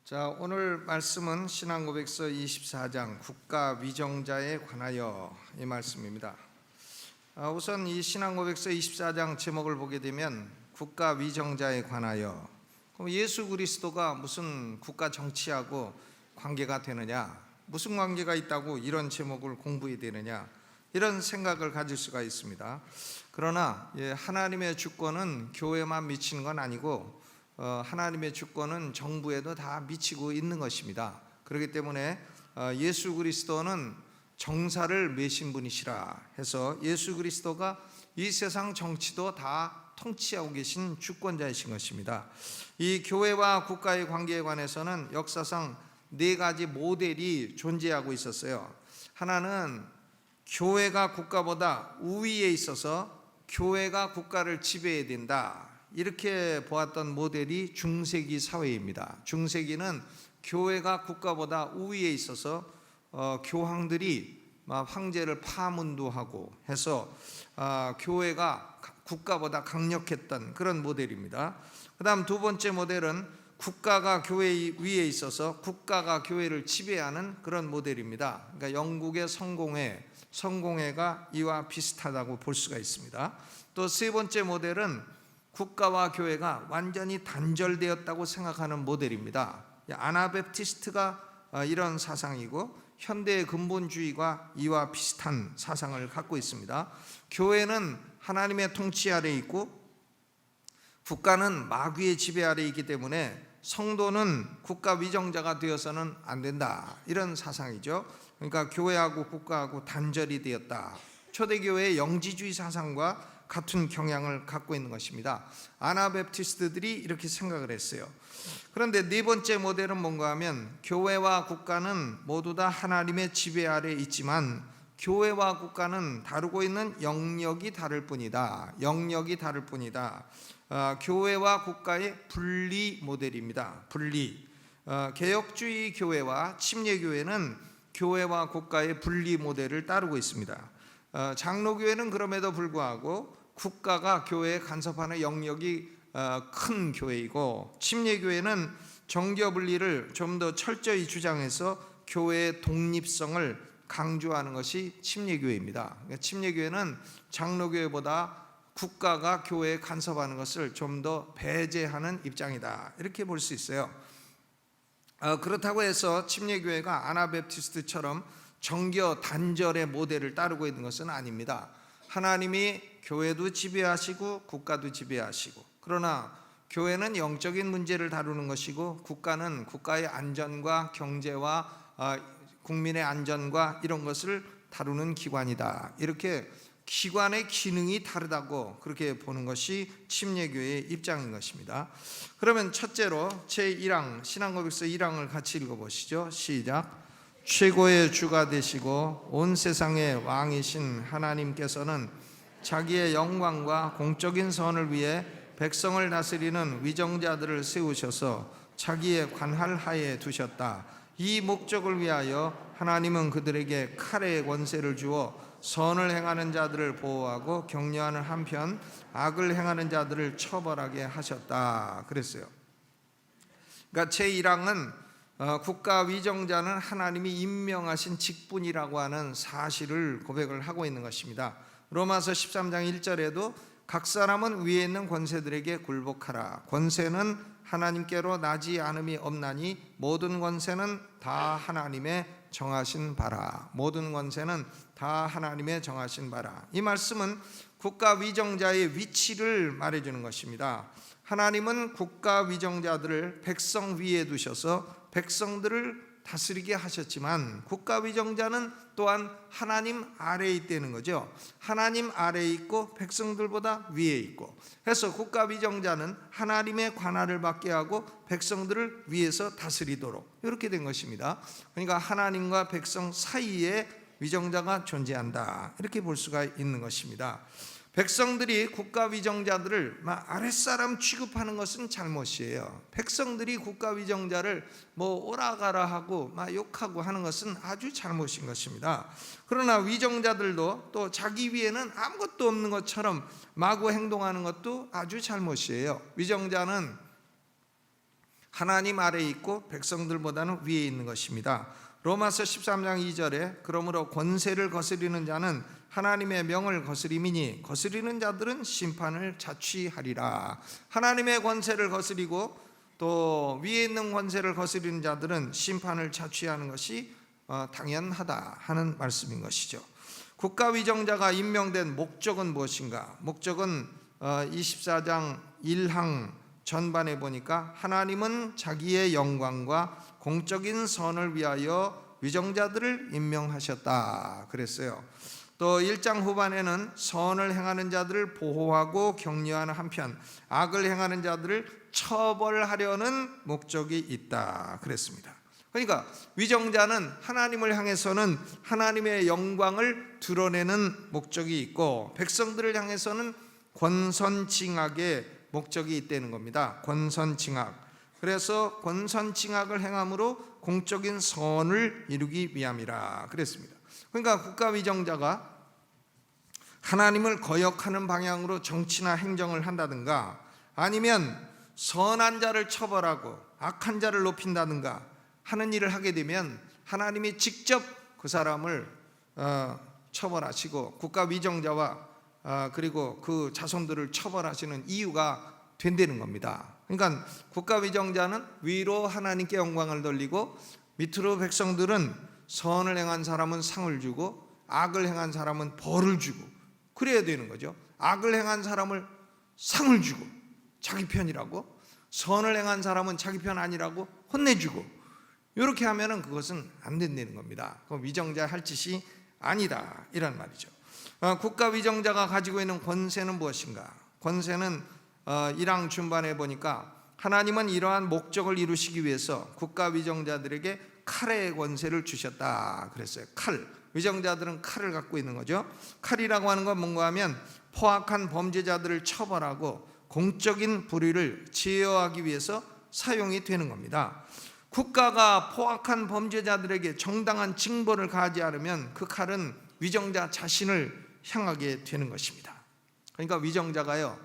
자, 오늘 말씀은 신앙고백서 24장 국가위정자에 관하여 이 말씀입니다. 우선 이 신앙고백서 24장 제목을 보게 되면 국가위정자에 관하여, 그럼 예수 그리스도가 무슨 국가 정치하고 관계가 되느냐, 무슨 관계가 있다고 이런 제목을 공부해야 되느냐, 이런 생각을 가질 수가 있습니다. 그러나 하나님의 주권은 교회만 미치는 건 아니고 하나님의 주권은 정부에도 다 미치고 있는 것입니다. 그렇기 때문에 예수 그리스도는 정사를 메신 분이시라 해서 예수 그리스도가 이 세상 정치도 다 통치하고 계신 주권자이신 것입니다. 이 교회와 국가의 관계에 관해서는 역사상 네 가지 모델이 존재하고 있었어요. 하나는 교회가 국가보다 우위에 있어서 교회가 국가를 지배해야 된다, 이렇게 보았던 모델이 중세기 사회입니다. 중세기는 교회가 국가보다 우위에 있어서 교황들이 황제를 파문도하고 해서 교회가 국가보다 강력했던 그런 모델입니다. 그 다음 두 번째 모델은 국가가 교회 위에 있어서 국가가 교회를 지배하는 그런 모델입니다. 그러니까 영국의 성공회가 이와 비슷하다고 볼 수가 있습니다. 또 세 번째 모델은 국가와 교회가 완전히 단절되었다고 생각하는 모델입니다. 아나베프티스트가 이런 사상이고 현대의 근본주의가 이와 비슷한 사상을 갖고 있습니다. 교회는 하나님의 통치 아래 있고 국가는 마귀의 지배 아래 있기 때문에 성도는 국가 위정자가 되어서는 안 된다, 이런 사상이죠. 그러니까 교회하고 국가하고 단절이 되었다. 초대교회의 영지주의 사상과 같은 경향을 갖고 있는 것입니다. 아나베프티스트들이 이렇게 생각을 했어요. 그런데 네 번째 모델은 뭔가 하면 교회와 국가는 모두 다 하나님의 지배 아래 있지만 교회와 국가는 다루고 있는 영역이 다를 뿐이다. 교회와 국가의 분리 모델입니다. 분리. 개혁주의 교회와 침례교회는 교회와 국가의 분리 모델을 따르고 있습니다. 장로교회는 그럼에도 불구하고 국가가 교회에 간섭하는 영역이 큰 교회이고, 침례교회는 정교 분리를 좀 더 철저히 주장해서 교회의 독립성을 강조하는 것이 침례교회입니다. 그러니까 침례교회는 장로교회보다 국가가 교회에 간섭하는 것을 좀 더 배제하는 입장이다, 이렇게 볼 수 있어요. 그렇다고 해서 침례교회가 아나베프티스트처럼 정교 단절의 모델을 따르고 있는 것은 아닙니다. 하나님이 교회도 지배하시고 국가도 지배하시고, 그러나 교회는 영적인 문제를 다루는 것이고 국가는 국가의 안전과 경제와 국민의 안전과 이런 것을 다루는 기관이다, 이렇게 기관의 기능이 다르다고 그렇게 보는 것이 침례교회의 입장인 것입니다. 그러면 첫째로 제1항 신앙고백서 1항을 같이 읽어보시죠. 시작. 최고의 주가 되시고 온 세상의 왕이신 하나님께서는 자기의 영광과 공적인 선을 위해 백성을 다스리는 위정자들을 세우셔서 자기의 관할 하에 두셨다. 이 목적을 위하여 하나님은 그들에게 칼의 권세를 주어 선을 행하는 자들을 보호하고 격려하는 한편 악을 행하는 자들을 처벌하게 하셨다, 그랬어요. 그러니까 제1항은 국가 위정자는 하나님이 임명하신 직분이라고 하는 사실을 고백을 하고 있는 것입니다. 로마서 13장 1절에도 각 사람은 위에 있는 권세들에게 굴복하라. 권세는 하나님께로 나지 않음이 없나니 모든 권세는 다 하나님의 정하신 바라. 이 말씀은 국가 위정자의 위치를 말해주는 것입니다. 하나님은 국가 위정자들을 백성 위에 두셔서 백성들을 다스리게 하셨지만 국가 위정자는 또한 하나님 아래에 있다는 거죠. 하나님 아래에 있고 백성들보다 위에 있고 해서 국가 위정자는 하나님의 관할을 받게 하고 백성들을 위에서 다스리도록 이렇게 된 것입니다. 그러니까 하나님과 백성 사이에 위정자가 존재한다, 이렇게 볼 수가 있는 것입니다. 백성들이 국가 위정자들을 아랫사람 취급하는 것은 잘못이에요. 백성들이 국가 위정자를 오라가라 하고 욕하고 하는 것은 아주 잘못인 것입니다. 그러나 위정자들도 또 자기 위에는 아무것도 없는 것처럼 마구 행동하는 것도 아주 잘못이에요. 위정자는 하나님 아래에 있고 백성들보다는 위에 있는 것입니다. 로마서 13장 2절에 그러므로 권세를 거스리는 자는 하나님의 명을 거스림이니 거스리는 자들은 심판을 자취하리라. 하나님의 권세를 거스리고 또 위에 있는 권세를 거스리는 자들은 심판을 자취하는 것이 당연하다 하는 말씀인 것이죠. 국가위정자가 임명된 목적은 무엇인가? 목적은 24장 1항 전반에 보니까 하나님은 자기의 영광과 공적인 선을 위하여 위정자들을 임명하셨다 그랬어요. 또 1장 후반에는 선을 행하는 자들을 보호하고 격려하는 한편 악을 행하는 자들을 처벌하려는 목적이 있다 그랬습니다. 그러니까 위정자는 하나님을 향해서는 하나님의 영광을 드러내는 목적이 있고 백성들을 향해서는 권선징악의 목적이 있다는 겁니다. 권선징악. 그래서 권선징악을 행함으로 공적인 선을 이루기 위함이라 그랬습니다. 그러니까 국가위정자가 하나님을 거역하는 방향으로 정치나 행정을 한다든가 아니면 선한 자를 처벌하고 악한 자를 높인다든가 하는 일을 하게 되면 하나님이 직접 그 사람을 처벌하시고 국가위정자와 그리고 그 자손들을 처벌하시는 이유가 된다는 겁니다. 그러니까 국가위정자는 위로 하나님께 영광을 돌리고 밑으로 백성들은 선을 행한 사람은 상을 주고 악을 행한 사람은 벌을 주고 그래야 되는 거죠. 악을 행한 사람을 상을 주고 자기 편이라고, 선을 행한 사람은 자기 편 아니라고 혼내주고, 이렇게 하면은 그것은 안 된다는 겁니다. 그 위정자 할 짓이 아니다 이런 말이죠. 국가위정자가 가지고 있는 권세는 무엇인가? 권세는 1항 중반에 보니까 하나님은 이러한 목적을 이루시기 위해서 국가위정자들에게 칼의 권세를 주셨다 그랬어요. 칼. 위정자들은 칼을 갖고 있는 거죠. 칼이라고 하는 건 뭔가 하면 포악한 범죄자들을 처벌하고 공적인 불의를 제어하기 위해서 사용이 되는 겁니다. 국가가 포악한 범죄자들에게 정당한 징벌을 가하지 않으면 그 칼은 위정자 자신을 향하게 되는 것입니다. 그러니까 위정자가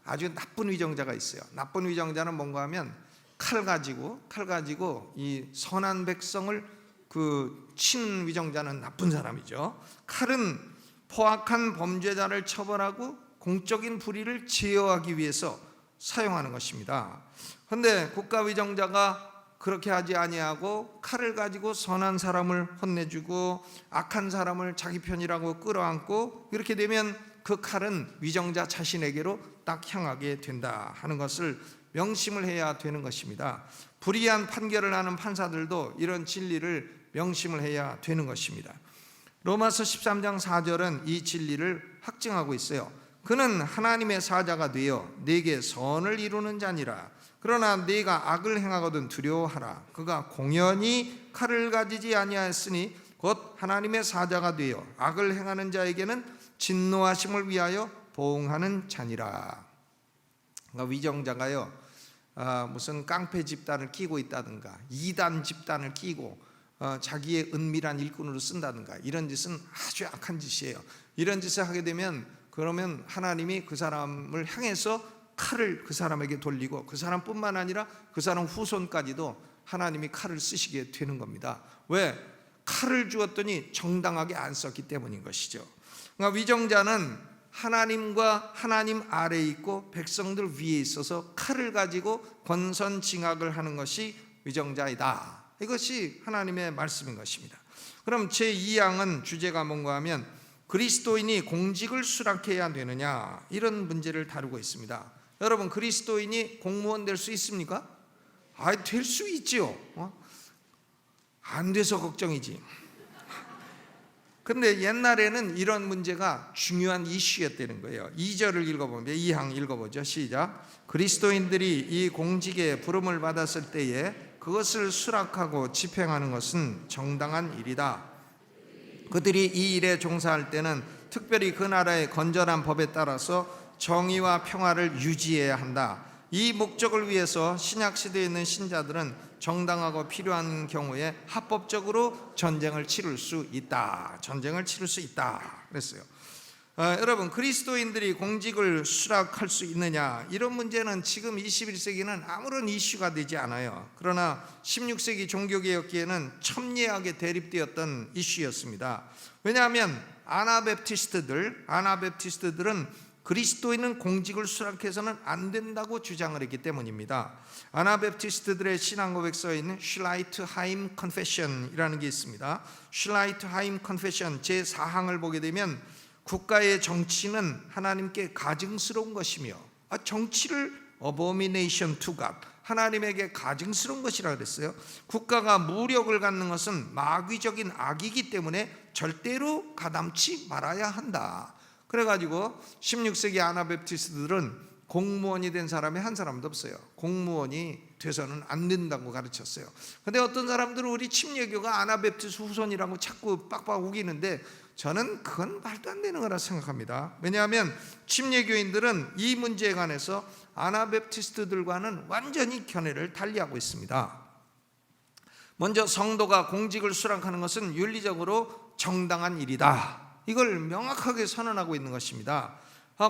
아주 나쁜 위정자가 있어요. 나쁜 위정자는 뭔가 하면 칼 가지고 이 선한 백성을 친 위정자는 나쁜 사람이죠. 칼은 포악한 범죄자를 처벌하고 공적인 불의를 제어하기 위해서 사용하는 것입니다. 그런데 국가위정자가 그렇게 하지 아니하고 칼을 가지고 선한 사람을 혼내주고 악한 사람을 자기 편이라고 끌어안고, 이렇게 되면 그 칼은 위정자 자신에게로 딱 향하게 된다 하는 것을 명심을 해야 되는 것입니다. 불의한 판결을 하는 판사들도 이런 진리를 명심을 해야 되는 것입니다. 로마서 13장 4절은 이 진리를 확증하고 있어요. 그는 하나님의 사자가 되어 네게 선을 이루는 자니라. 그러나 네가 악을 행하거든 두려워하라. 그가 공연히 칼을 가지지 아니하였으니 곧 하나님의 사자가 되어 악을 행하는 자에게는 진노하심을 위하여 보응하는 자니라. 그러니까 위정자가요, 무슨 깡패 집단을 끼고 있다든가 이단 집단을 끼고 자기의 은밀한 일꾼으로 쓴다든가 이런 짓은 아주 악한 짓이에요. 이런 짓을 하게 되면 그러면 하나님이 그 사람을 향해서 칼을 그 사람에게 돌리고 그 사람뿐만 아니라 그 사람 후손까지도 하나님이 칼을 쓰시게 되는 겁니다. 왜? 칼을 주었더니 정당하게 안 썼기 때문인 것이죠. 그러니까 위정자는 하나님과 하나님 아래에 있고 백성들 위에 있어서 칼을 가지고 권선징악을 하는 것이 위정자이다. 이것이 하나님의 말씀인 것입니다. 그럼 제2항은 주제가 뭔가 하면 그리스도인이 공직을 수락해야 되느냐, 이런 문제를 다루고 있습니다. 여러분, 그리스도인이 공무원 될 수 있습니까? 될 수 있지요. 안 돼서 걱정이지. 근데 옛날에는 이런 문제가 중요한 이슈였다는 거예요. 2절을 읽어보면, 2항 읽어보죠. 시작. 그리스도인들이 이 공직에 부름을 받았을 때에 그것을 수락하고 집행하는 것은 정당한 일이다. 그들이 이 일에 종사할 때는 특별히 그 나라의 건전한 법에 따라서 정의와 평화를 유지해야 한다. 이 목적을 위해서 신약시대에 있는 신자들은 정당하고 필요한 경우에 합법적으로 전쟁을 치를 수 있다. 그랬어요. 여러분, 그리스도인들이 공직을 수락할 수 있느냐, 이런 문제는 지금 21세기는 아무런 이슈가 되지 않아요. 그러나 16세기 종교개혁기에는 첨예하게 대립되었던 이슈였습니다. 왜냐하면 아나베프티스트들은 그리스도인은 공직을 수락해서는 안 된다고 주장을 했기 때문입니다. 아나베프티스트들의 신앙 고백서에 있는 슐라이트하임 컨페션이라는 게 있습니다. 슐라이트하임 컨페션 제4항을 보게 되면 국가의 정치는 하나님께 가증스러운 것이며, 정치를 abomination to God, 하나님에게 가증스러운 것이라 그랬어요. 국가가 무력을 갖는 것은 마귀적인 악이기 때문에 절대로 가담치 말아야 한다. 그래가지고 16세기 아나베프티스트들은 공무원이 된 사람이 한 사람도 없어요. 공무원이 돼서는 안 된다고 가르쳤어요. 근데 어떤 사람들은 우리 침례교가 아나베프티스 후손이라고 자꾸 빡빡 우기는데, 저는 그건 말도 안 되는 거라 생각합니다. 왜냐하면 침례교인들은 이 문제에 관해서 아나베프티스트들과는 완전히 견해를 달리하고 있습니다. 먼저 성도가 공직을 수락하는 것은 윤리적으로 정당한 일이다, 이걸 명확하게 선언하고 있는 것입니다.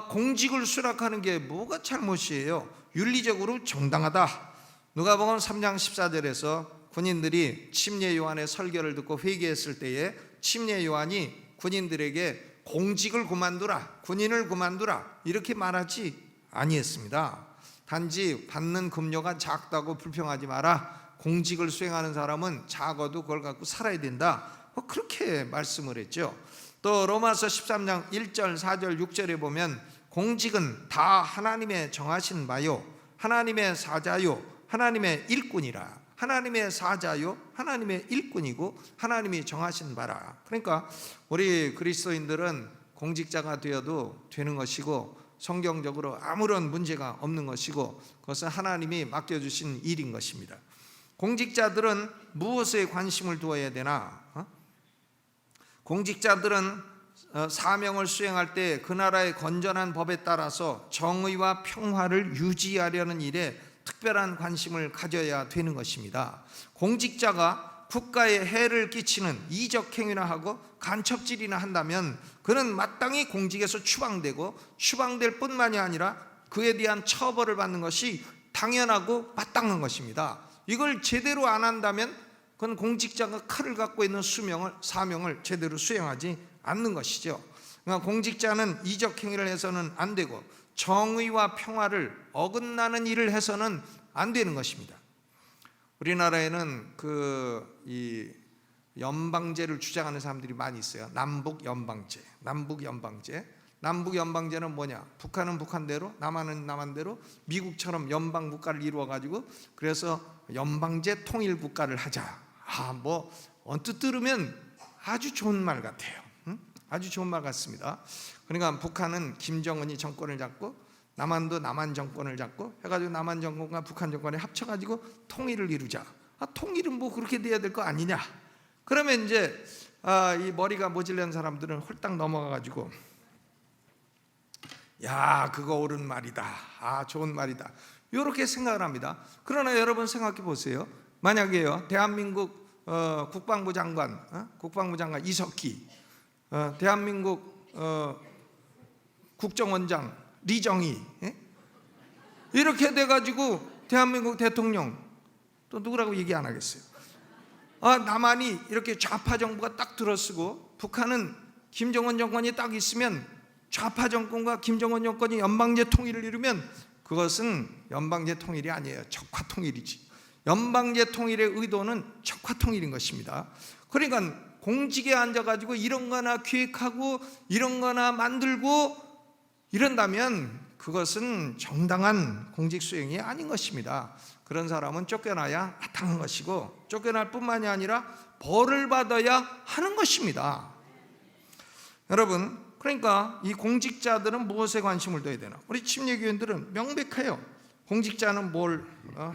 공직을 수락하는 게 뭐가 잘못이에요? 윤리적으로 정당하다. 누가복음 3장 14절에서 군인들이 침례 요한의 설교를 듣고 회개했을 때에 침례 요한이 군인들에게 공직을 그만두라, 군인을 그만두라, 이렇게 말하지 아니했습니다. 단지 받는 급료가 작다고 불평하지 마라, 공직을 수행하는 사람은 작아도 그걸 갖고 살아야 된다, 그렇게 말씀을 했죠. 또 로마서 13장 1절 4절 6절에 보면 공직은 다 하나님의 정하신 바요, 하나님의 사자요, 하나님의 일꾼이라. 하나님의 사자요, 하나님의 일꾼이고 하나님이 정하신 바라. 그러니까 우리 그리스도인들은 공직자가 되어도 되는 것이고, 성경적으로 아무런 문제가 없는 것이고, 그것은 하나님이 맡겨주신 일인 것입니다. 공직자들은 무엇에 관심을 두어야 되나? 공직자들은 사명을 수행할 때 그 나라의 건전한 법에 따라서 정의와 평화를 유지하려는 일에 특별한 관심을 가져야 되는 것입니다. 공직자가 국가에 해를 끼치는 이적 행위나 하고 간첩질이나 한다면 그는 마땅히 공직에서 추방될 뿐만이 아니라 그에 대한 처벌을 받는 것이 당연하고 마땅한 것입니다. 이걸 제대로 안 한다면 그건 공직자가 칼을 갖고 있는 사명을 제대로 수행하지 않는 것이죠. 그러니까 공직자는 이적 행위를 해서는 안 되고 정의와 평화를 어긋나는 일을 해서는 안 되는 것입니다. 우리나라에는 이 연방제를 주장하는 사람들이 많이 있어요. 남북 연방제는 뭐냐? 북한은 북한대로, 남한은 남한대로 미국처럼 연방 국가를 이루어 가지고 그래서 연방제 통일 국가를 하자. 뭐 언뜻 들으면 아주 좋은 말 같아요. 아주 좋은 말 같습니다. 그러니까 북한은 김정은이 정권을 잡고 남한도 남한 정권을 잡고 해가지고 남한 정권과 북한 정권이 합쳐가지고 통일을 이루자. 통일은 뭐 그렇게 돼야 될 거 아니냐? 그러면 이제 이 머리가 모질란 사람들은 홀딱 넘어가가지고 야, 그거 옳은 말이다. 좋은 말이다. 이렇게 생각을 합니다. 그러나 여러분 생각해 보세요. 만약에요, 대한민국 국방부 장관 이석기, 대한민국 국정원장 리정희, 이렇게 돼가지고 대한민국 대통령, 또 누구라고 얘기 안 하겠어요. 남한이 이렇게 좌파 정부가 딱 들어서고 북한은 김정은 정권이 딱 있으면 좌파 정권과 김정은 정권이 연방제 통일을 이루면 그것은 연방제 통일이 아니에요. 적화 통일이지. 연방제 통일의 의도는 적화 통일인 것입니다. 그러니까 공직에 앉아가지고 이런 거나 기획하고 이런 거나 만들고 이런다면 그것은 정당한 공직 수행이 아닌 것입니다. 그런 사람은 쫓겨나야 마땅한 것이고, 쫓겨날 뿐만이 아니라 벌을 받아야 하는 것입니다. 여러분, 그러니까 이 공직자들은 무엇에 관심을 둬야 되나? 우리 침례교인들은 명백해요. 공직자는 뭘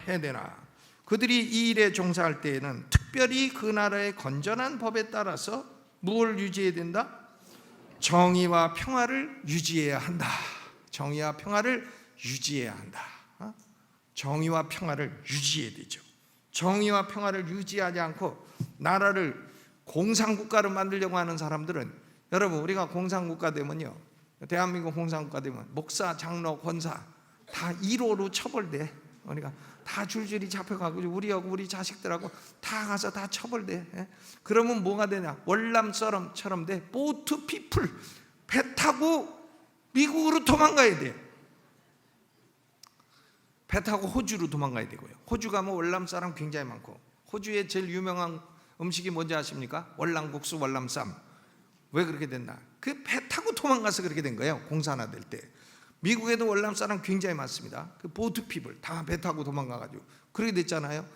해야 되나? 그들이 이 일에 종사할 때에는 특별히 그 나라의 건전한 법에 따라서 무엇을 유지해야 된다? 정의와 평화를 유지해야 한다. 정의와 평화를 유지해야 한다. 정의와 평화를 유지해야 되죠. 정의와 평화를 유지하지 않고 나라를 공산국가로 만들려고 하는 사람들은, 여러분, 우리가 공산국가 되면요, 대한민국 공산국가 되면 목사, 장로, 권사 다 1호로 처벌돼. 그러니까 다 줄줄이 잡혀가고 우리하고 우리 자식들하고 다 가서 다 처벌돼. 그러면 뭐가 되냐? 월남처럼 돼. 보트 피플, 배 타고 미국으로 도망가야 돼. 배 타고 호주로 도망가야 되고요. 호주 가면 월남 사람 굉장히 많고, 호주의 제일 유명한 음식이 뭔지 아십니까? 월남국수, 월남쌈. 왜 그렇게 됐나? 그 배 타고 도망가서 그렇게 된 거예요. 공산화 될 때. 미국에도 월남 사람 굉장히 많습니다. 그 보트 피플 다 배 타고 도망가가지고 그렇게 됐잖아요.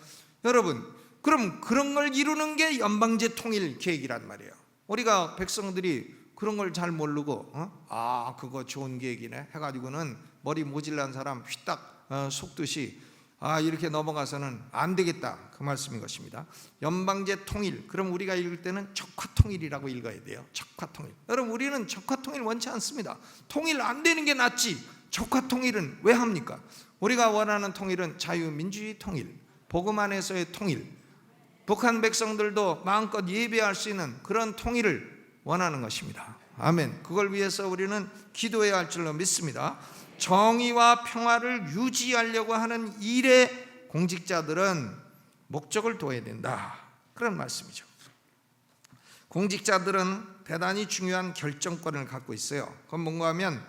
여러분, 그럼 그런 걸 이루는 게 연방제 통일 계획이란 말이에요. 우리가 백성들이 그런 걸 잘 모르고 아 그거 좋은 계획이네 해가지고는 머리 모질란 사람 휘딱 속듯이 아 이렇게 넘어가서는 안 되겠다, 그 말씀인 것입니다. 연방제 통일, 그럼 우리가 읽을 때는 적화통일이라고 읽어야 돼요. 적화통일. 여러분, 우리는 적화통일 원치 않습니다. 통일 안 되는 게 낫지. 적화통일은 왜 합니까? 우리가 원하는 통일은 자유민주주의 통일, 복음 안에서의 통일, 북한 백성들도 마음껏 예배할 수 있는 그런 통일을 원하는 것입니다. 아멘. 그걸 위해서 우리는 기도해야 할 줄로 믿습니다. 정의와 평화를 유지하려고 하는 일에 공직자들은 목적을 둬야 된다, 그런 말씀이죠. 공직자들은 대단히 중요한 결정권을 갖고 있어요. 그건 뭔가 하면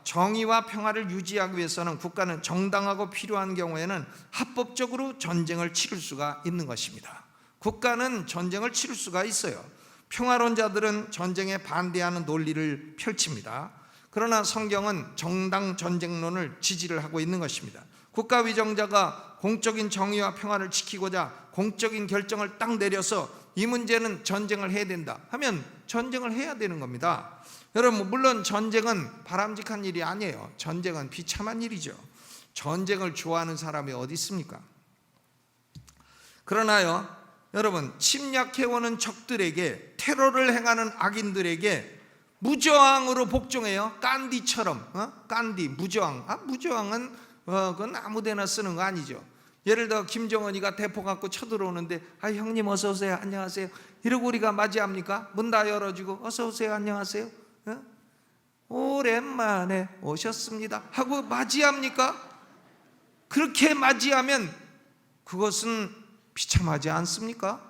정의와 평화를 유지하기 위해서는 국가는 정당하고 필요한 경우에는 합법적으로 전쟁을 치를 수가 있는 것입니다. 국가는 전쟁을 치를 수가 있어요. 평화론자들은 전쟁에 반대하는 논리를 펼칩니다. 그러나 성경은 정당 전쟁론을 지지를 하고 있는 것입니다. 국가 위정자가 공적인 정의와 평화를 지키고자 공적인 결정을 딱 내려서 이 문제는 전쟁을 해야 된다 하면 전쟁을 해야 되는 겁니다. 여러분, 물론 전쟁은 바람직한 일이 아니에요. 전쟁은 비참한 일이죠. 전쟁을 좋아하는 사람이 어디 있습니까? 그러나요, 여러분, 침략해오는 적들에게, 테러를 행하는 악인들에게 무저항으로 복종해요. 깐디처럼. 깐디, 무저항. 무저항은 그건 아무데나 쓰는 거 아니죠. 예를 들어 김정은이가 대포 갖고 쳐들어오는데 형님 어서 오세요, 안녕하세요 이러고 우리가 맞이합니까? 문 다 열어주고 어서 오세요, 안녕하세요, 오랜만에 오셨습니다 하고 맞이합니까? 그렇게 맞이하면 그것은 비참하지 않습니까?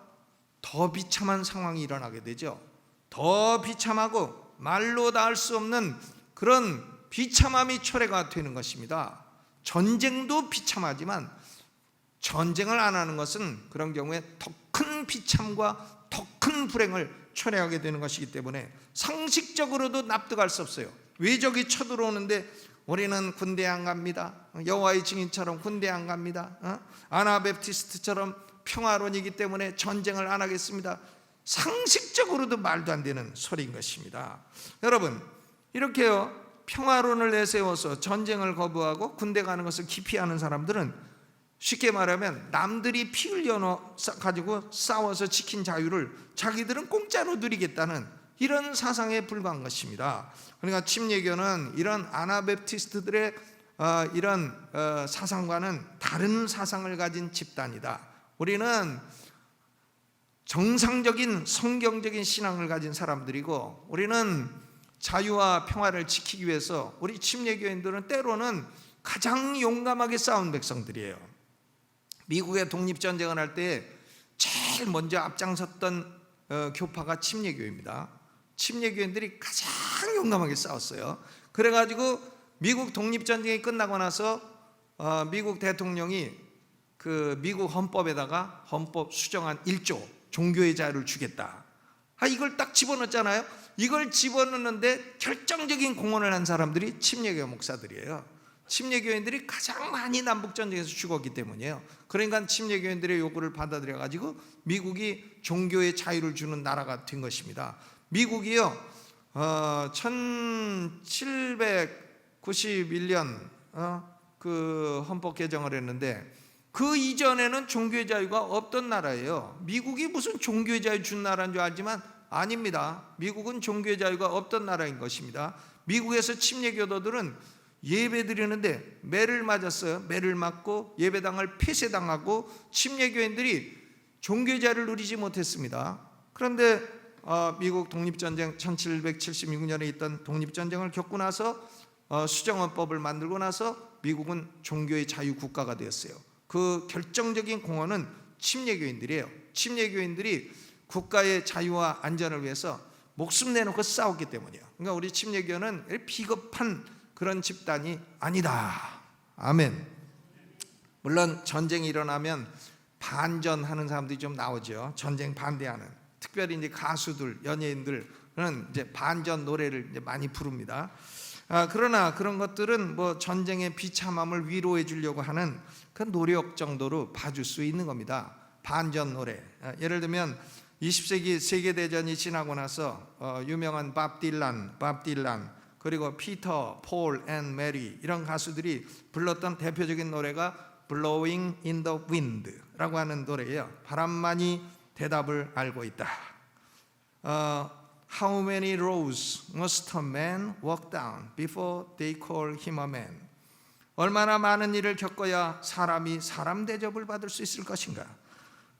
더 비참한 상황이 일어나게 되죠. 더 비참하고 말로 다 할 수 없는 그런 비참함이 초래가 되는 것입니다. 전쟁도 비참하지만 전쟁을 안 하는 것은 그런 경우에 더 큰 비참과 더 큰 불행을 초래하게 되는 것이기 때문에 상식적으로도 납득할 수 없어요. 외적이 쳐들어오는데 우리는 군대 안 갑니다. 여호와의 증인처럼 군대 안 갑니다. 아나베프티스트처럼 평화론이기 때문에 전쟁을 안 하겠습니다. 상식적으로도 말도 안 되는 소리인 것입니다. 여러분, 이렇게요 평화론을 내세워서 전쟁을 거부하고 군대 가는 것을 기피하는 사람들은 쉽게 말하면 남들이 피 흘려 가지고 싸워서 지킨 자유를 자기들은 공짜로 누리겠다는 이런 사상에 불과한 것입니다. 그러니까 침례교는 이런 아나베프티스트들의 이런 사상과는 다른 사상을 가진 집단이다. 우리는 정상적인 성경적인 신앙을 가진 사람들이고 우리는 자유와 평화를 지키기 위해서 우리 침례교인들은 때로는 가장 용감하게 싸운 백성들이에요. 미국의 독립전쟁을 할 때 제일 먼저 앞장섰던 교파가 침례교입니다. 침례교인들이 가장 용감하게 싸웠어요. 그래가지고 미국 독립전쟁이 끝나고 나서 미국 대통령이 그 미국 헌법에다가 헌법 수정안 1조 종교의 자유를 주겠다. 이걸 딱 집어넣었잖아요. 이걸 집어넣는데 결정적인 공헌을 한 사람들이 침례교 목사들이에요. 침례교인들이 가장 많이 남북전쟁에서 죽었기 때문이에요. 그러니까 침례교인들의 요구를 받아들여 가지고 미국이 종교의 자유를 주는 나라가 된 것입니다. 미국이요 1791년 그 헌법 개정을 했는데 그 이전에는 종교의 자유가 없던 나라예요. 미국이 무슨 종교의 자유 준 나라인 줄 알지만 아닙니다. 미국은 종교의 자유가 없던 나라인 것입니다. 미국에서 침례교도들은 예배 드리는데 매를 맞았어요. 매를 맞고 예배당을 폐쇄당하고 침례교인들이 종교의 자유를 누리지 못했습니다. 그런데 미국 독립전쟁 1776년에 있던 독립전쟁을 겪고 나서 수정헌법을 만들고 나서 미국은 종교의 자유국가가 되었어요. 그 결정적인 공헌은 침례교인들이에요. 침례교인들이 국가의 자유와 안전을 위해서 목숨 내놓고 싸웠기 때문이에요. 그러니까 우리 침례교는 비겁한 그런 집단이 아니다. 아멘. 물론 전쟁이 일어나면 반전하는 사람들이 좀 나오죠. 전쟁 반대하는. 특별히 이제 가수들, 연예인들은 이제 반전 노래를 이제 많이 부릅니다. 그러나 그런 것들은 뭐 전쟁의 비참함을 위로해 주려고 하는 그 노력 정도로 봐줄 수 있는 겁니다. 반전 노래. 예를 들면 20세기 세계대전이 지나고 나서 유명한 밥 딜란 그리고 피터, 폴 앤 메리 이런 가수들이 불렀던 대표적인 노래가 Blowing in the Wind 라고 하는 노래예요. 바람만이 대답을 알고 있다. How many roads must a man walk down before they call him a man? 얼마나 많은 일을 겪어야 사람이 사람 대접을 받을 수 있을 것인가?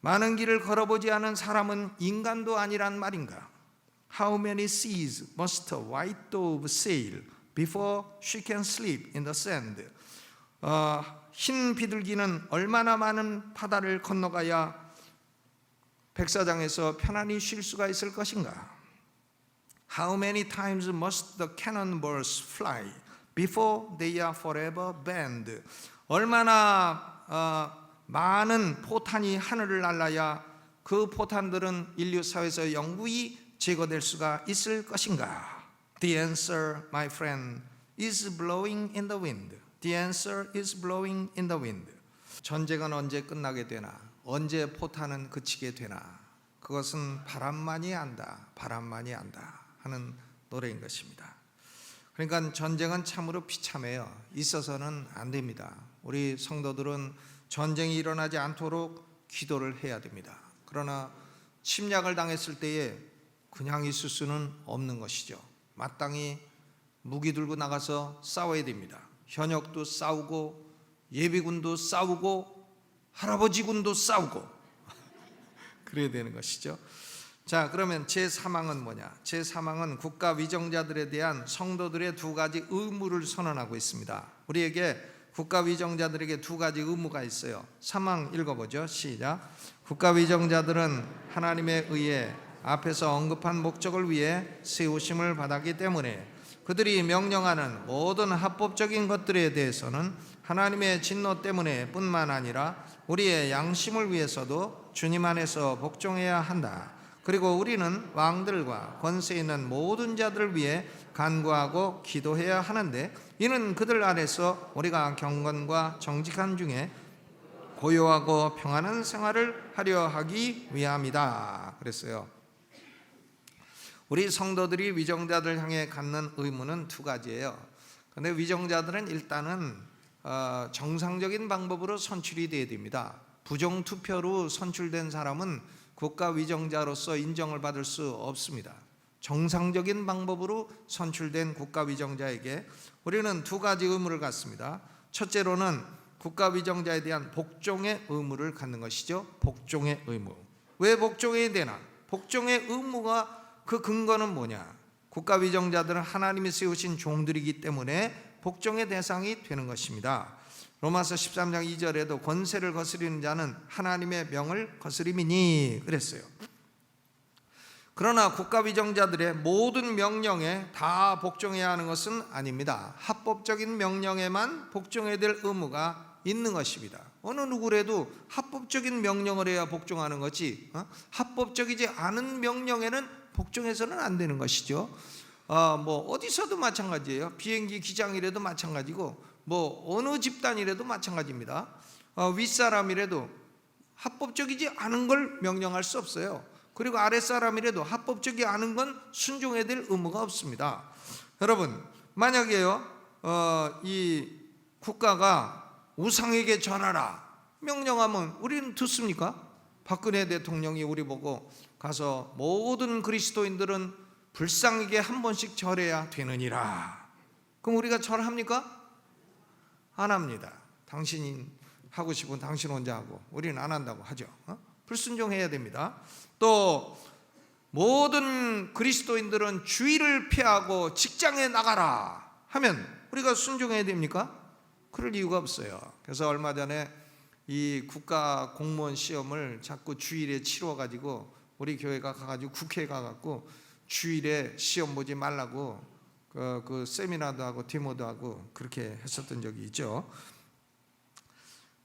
많은 길을 걸어보지 않은 사람은 인간도 아니란 말인가? How many seas must a white dove sail before she can sleep in the sand? 흰 비둘기는 얼마나 많은 바다를 건너가야 백사장에서 편안히 쉴 수가 있을 것인가? How many times must the cannonballs fly before they are forever banned? 얼마나 많은 포탄이 하늘을 날라야 그 포탄들은 인류 사회에서 영구히 제거될 수가 있을 것인가? The answer, my friend, is blowing in the wind. The answer is blowing in the wind. 전쟁은 언제 끝나게 되나? 언제 포탄은 그치게 되나? 그것은 바람만이 안다. 바람만이 안다 하는 노래인 것입니다. 그러니까 전쟁은 참으로 비참해요. 있어서는 안 됩니다. 우리 성도들은 전쟁이 일어나지 않도록 기도를 해야 됩니다. 그러나 침략을 당했을 때에 그냥 있을 수는 없는 것이죠. 마땅히 무기 들고 나가서 싸워야 됩니다. 현역도 싸우고 예비군도 싸우고 할아버지군도 싸우고 그래야 되는 것이죠. 자, 그러면 제3항은 뭐냐? 제3항은 국가 위정자들에 대한 성도들의 두 가지 의무를 선언하고 있습니다. 우리에게 국가 위정자들에게 두 가지 의무가 있어요. 3항 읽어보죠. 시작. 국가 위정자들은 하나님에 의해 앞에서 언급한 목적을 위해 세우심을 받았기 때문에 그들이 명령하는 모든 합법적인 것들에 대해서는 하나님의 진노 때문에 뿐만 아니라 우리의 양심을 위해서도 주님 안에서 복종해야 한다. 그리고 우리는 왕들과 권세 있는 모든 자들을 위해 간구하고 기도해야 하는데 이는 그들 안에서 우리가 경건과 정직한 중에 고요하고 평안한 생활을 하려 하기 위함이다. 그랬어요. 우리 성도들이 위정자들 향해 갖는 의무는 두 가지예요. 그런데 위정자들은 일단은 정상적인 방법으로 선출이 돼야 됩니다. 부정투표로 선출된 사람은 국가 위정자로서 인정을 받을 수 없습니다. 정상적인 방법으로 선출된 국가 위정자에게 우리는 두 가지 의무를 갖습니다. 첫째로는 국가 위정자에 대한 복종의 의무를 갖는 것이죠. 복종의 의무. 왜 복종해야 되나? 복종의 의무가 그 근거는 뭐냐? 국가 위정자들은 하나님이 세우신 종들이기 때문에 복종의 대상이 되는 것입니다. 로마서 13장 2절에도 권세를 거스리는 자는 하나님의 명을 거스림이니 그랬어요. 그러나 국가 위정자들의 모든 명령에 다 복종해야 하는 것은 아닙니다. 합법적인 명령에만 복종해야 될 의무가 있는 것입니다. 어느 누구라도 합법적인 명령을 해야 복종하는 거지 합법적이지 않은 명령에는 복종해서는 안 되는 것이죠. 뭐 어디서도 마찬가지예요. 비행기 기장이라도 마찬가지고 뭐 어느 집단이라도 마찬가지입니다. 윗사람이라도 합법적이지 않은 걸 명령할 수 없어요. 그리고 아랫사람이라도 합법적이 않은 건 순종해야 될 의무가 없습니다. 여러분, 만약에요 이 국가가 우상에게 절하라 명령하면 우리는 듣습니까? 박근혜 대통령이 우리 보고 가서 모든 그리스도인들은 불상에게 한 번씩 절해야 되느니라. 그럼 우리가 절합니까? 안 합니다. 당신이 하고 싶은 당신 혼자 하고 우리는 안 한다고 하죠. 불순종해야 됩니다. 또 모든 그리스도인들은 주의를 피하고 직장에 나가라 하면 우리가 순종해야 됩니까? 그럴 이유가 없어요. 그래서 얼마 전에 이 국가 공무원 시험을 자꾸 주일에 치러가지고 우리 교회가 가가지고 국회에 가갖고 주일에 시험 보지 말라고 그 세미나도 하고 데모도 하고 그렇게 했었던 적이 있죠.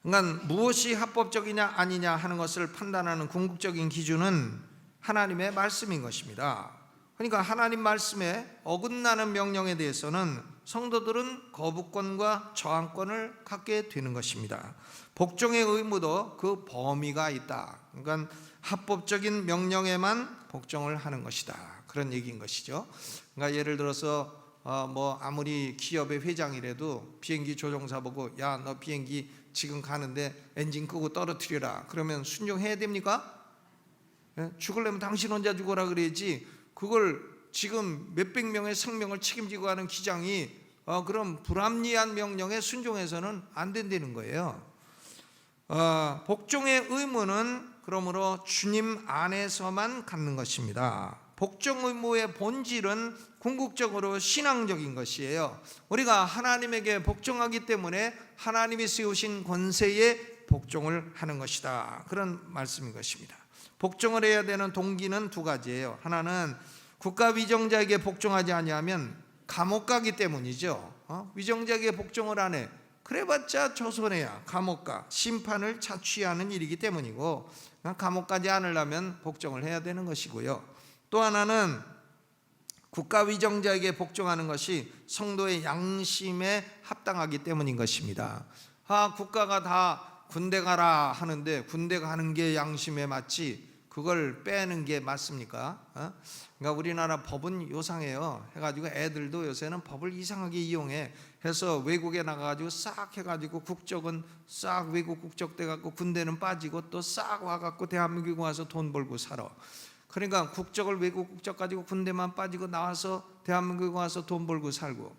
그러니까 무엇이 합법적이냐 아니냐 하는 것을 판단하는 궁극적인 기준은 하나님의 말씀인 것입니다. 그러니까 하나님 말씀에 어긋나는 명령에 대해서는 성도들은 거부권과 저항권을 갖게 되는 것입니다. 복종의 의무도 그 범위가 있다. 그러니까 합법적인 명령에만 복종을 하는 것이다. 그런 얘기인 것이죠. 그러니까 예를 들어서 아무리 기업의 회장이라도 비행기 조종사 보고 야, 너 비행기 지금 가는데 엔진 끄고 떨어뜨려라. 그러면 순종해야 됩니까? 죽으려면 당신 혼자 죽어라 그래야지. 그걸 지금 몇백 명의 생명을 책임지고 하는 기장이 그럼 불합리한 명령에 순종해서는 안 된다는 거예요. 복종의 의무는 그러므로 주님 안에서만 갖는 것입니다. 복종 의무의 본질은 궁극적으로 신앙적인 것이에요. 우리가 하나님에게 복종하기 때문에 하나님이 세우신 권세에 복종을 하는 것이다. 그런 말씀인 것입니다. 복종을 해야 되는 동기는 두 가지예요. 하나는 국가 위정자에게 복종하지 아니하면 감옥 가기 때문이죠. 위정자에게 복종을 안 해. 그래봤자 조선해야 감옥 가. 심판을 자취하는 일이기 때문이고 감옥 가지 않으려면 복종을 해야 되는 것이고요. 또 하나는 국가 위정자에게 복종하는 것이 성도의 양심에 합당하기 때문인 것입니다. 국가가 다 군대 가라 하는데 군대 가는 게 양심에 맞지 그걸 빼는 게 맞습니까? 그러니까 우리나라 법은 요상해요. 해가지고 애들도 요새는 법을 이상하게 이용해. 해서 외국에 나가가지고 싹 해가지고 국적은 싹 외국 국적 돼갖고 군대는 빠지고 또 싹 와갖고 대한민국에 와서 돈 벌고 살아. 그러니까 국적을 외국 국적 가지고 군대만 빠지고 나와서 대한민국에 와서 돈 벌고 살고.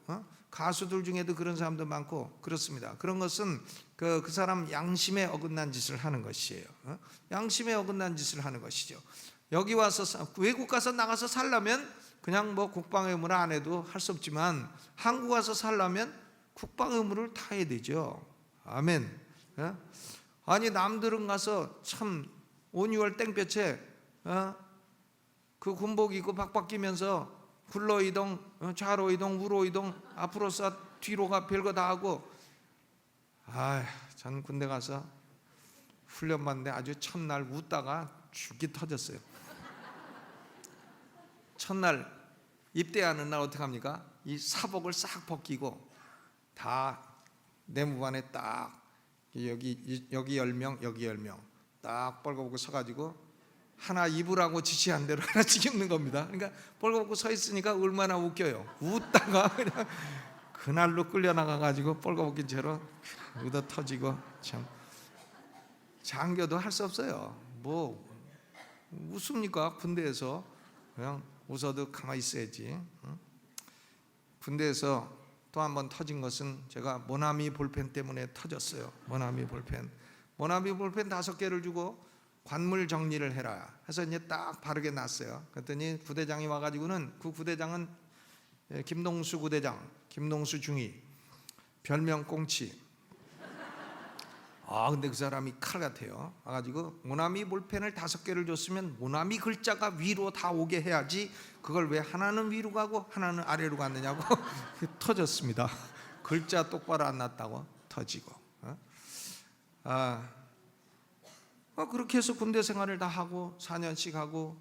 가수들 중에도 그런 사람도 많고 그렇습니다. 그런 것은 그 사람 양심에 어긋난 짓을 하는 것이에요. 양심에 어긋난 짓을 하는 것이죠. 여기 와서 외국 가서 나가서 살려면 그냥 국방 의무를 안 해도 할 수 없지만 한국 와서 살려면 국방 의무를 다 해야 되죠. 아멘. 아니 남들은 가서 참 5, 6월 땡볕에 그 군복 입고 박박 끼면서 굴러 이동, 좌로 이동, 우로 이동, 앞으로 쏴, 뒤로 가, 별거 다 하고. 전 군대 가서 훈련 받는데 아주 첫날 웃다가 죽기 터졌어요. 첫날 입대하는 날 어떻게 합니까? 이 사복을 싹 벗기고 다 내무반에 딱 여기 10명, 여기 10명 딱 뻘거벗고 서가지고 하나 입으라고 지시한 대로 하나씩 입는 겁니다. 그러니까 뻘거벗고 서 있으니까 얼마나 웃겨요. 웃다가 그냥 그날로 끌려나가가지고 뻘거벗긴 채로 웃어 터지고 참 장교도 할 수 없어요. 웃습니까? 군대에서 그냥 웃어도 가만히 있어야지. 군대에서 또 한 번 터진 것은 제가 모나미 볼펜 때문에 터졌어요. 모나미 볼펜 5개를 주고 관물 정리를 해라 해서 이제 딱 바르게 놨어요. 그랬더니 부대장이 와가지고는 그 부대장은 김동수 부대장, 김동수 중위, 별명 꽁치. 근데 그 사람이 칼 같아요. 와가지고 모나미 볼펜을 5개를 줬으면 모나미 글자가 위로 다 오게 해야지 그걸 왜 하나는 위로 가고 하나는 아래로 갔느냐고 터졌습니다. 글자 똑바로 안 났다고 터지고. 그렇게 해서 군대 생활을 다 하고 4년씩 하고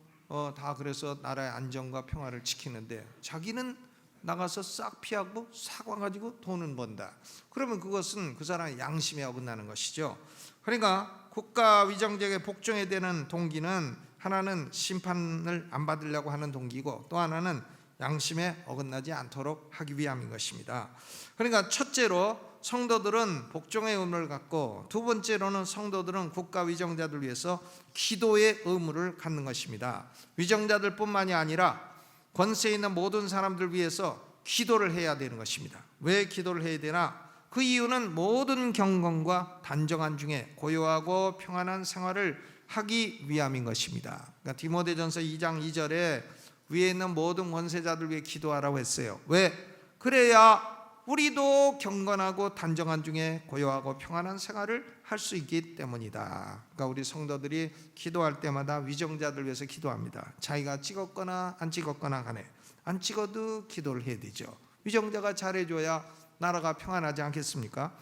다 그래서 나라의 안정과 평화를 지키는데 자기는 나가서 싹 피하고 싹 와가지고 돈은 번다. 그러면 그것은 그 사람의 양심에 어긋나는 것이죠. 그러니까 국가 위정자에게 복종해야 되는 동기는 하나는 심판을 안 받으려고 하는 동기고 또 하나는 양심에 어긋나지 않도록 하기 위함인 것입니다. 그러니까 첫째로 성도들은 복종의 의무를 갖고 두 번째로는 성도들은 국가 위정자들 위해서 기도의 의무를 갖는 것입니다. 위정자들뿐만이 아니라 권세 있는 모든 사람들 위해서 기도를 해야 되는 것입니다. 왜 기도를 해야 되나? 그 이유는 모든 경건과 단정한 중에 고요하고 평안한 생활을 하기 위함인 것입니다. 그러니까 디모데전서 2장 2절에 위에 있는 모든 권세자들 위해 기도하라고 했어요. 왜? 그래야 우리도 경건하고 단정한 중에 고요하고 평안한 생활을 할 수 있기 때문이다. 그러니까 우리 성도들이 기도할 때마다 위정자들 위해서 기도합니다. 자기가 찍었거나 안 찍었거나 간에 안 찍어도 기도를 해야 되죠. 위정자가 잘해줘야 나라가 평안하지 않겠습니까?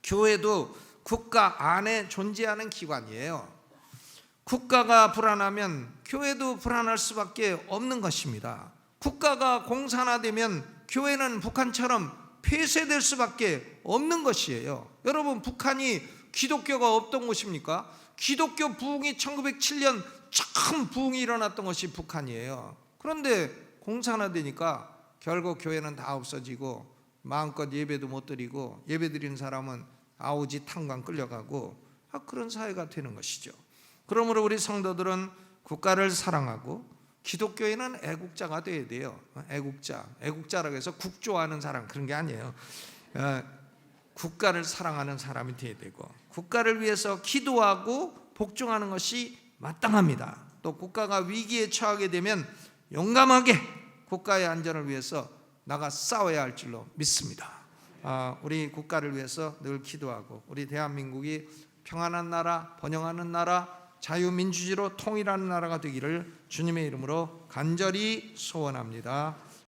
교회도 국가 안에 존재하는 기관이에요. 국가가 불안하면 교회도 불안할 수밖에 없는 것입니다. 국가가 공산화되면 교회는 북한처럼 폐쇄될 수밖에 없는 것이에요. 여러분, 북한이 기독교가 없던 곳입니까? 기독교 부흥이 1907년 참 부흥이 일어났던 것이 북한이에요. 그런데 공산화되니까 결국 교회는 다 없어지고 마음껏 예배도 못 드리고 예배 드리는 사람은 아우지 탄광 끌려가고 그런 사회가 되는 것이죠. 그러므로 우리 성도들은 국가를 사랑하고 기독교인은 애국자가 되어야 돼요. 애국자라고 해서 국조하는 사람 그런 게 아니에요. 국가를 사랑하는 사람이 되어야 되고 국가를 위해서 기도하고 복종하는 것이 마땅합니다. 또 국가가 위기에 처하게 되면 용감하게 국가의 안전을 위해서 나가 싸워야 할 줄로 믿습니다. 우리 국가를 위해서 늘 기도하고 우리 대한민국이 평안한 나라, 번영하는 나라, 자유민주주의로 통일하는 나라가 되기를 주님의 이름으로 간절히 소원합니다.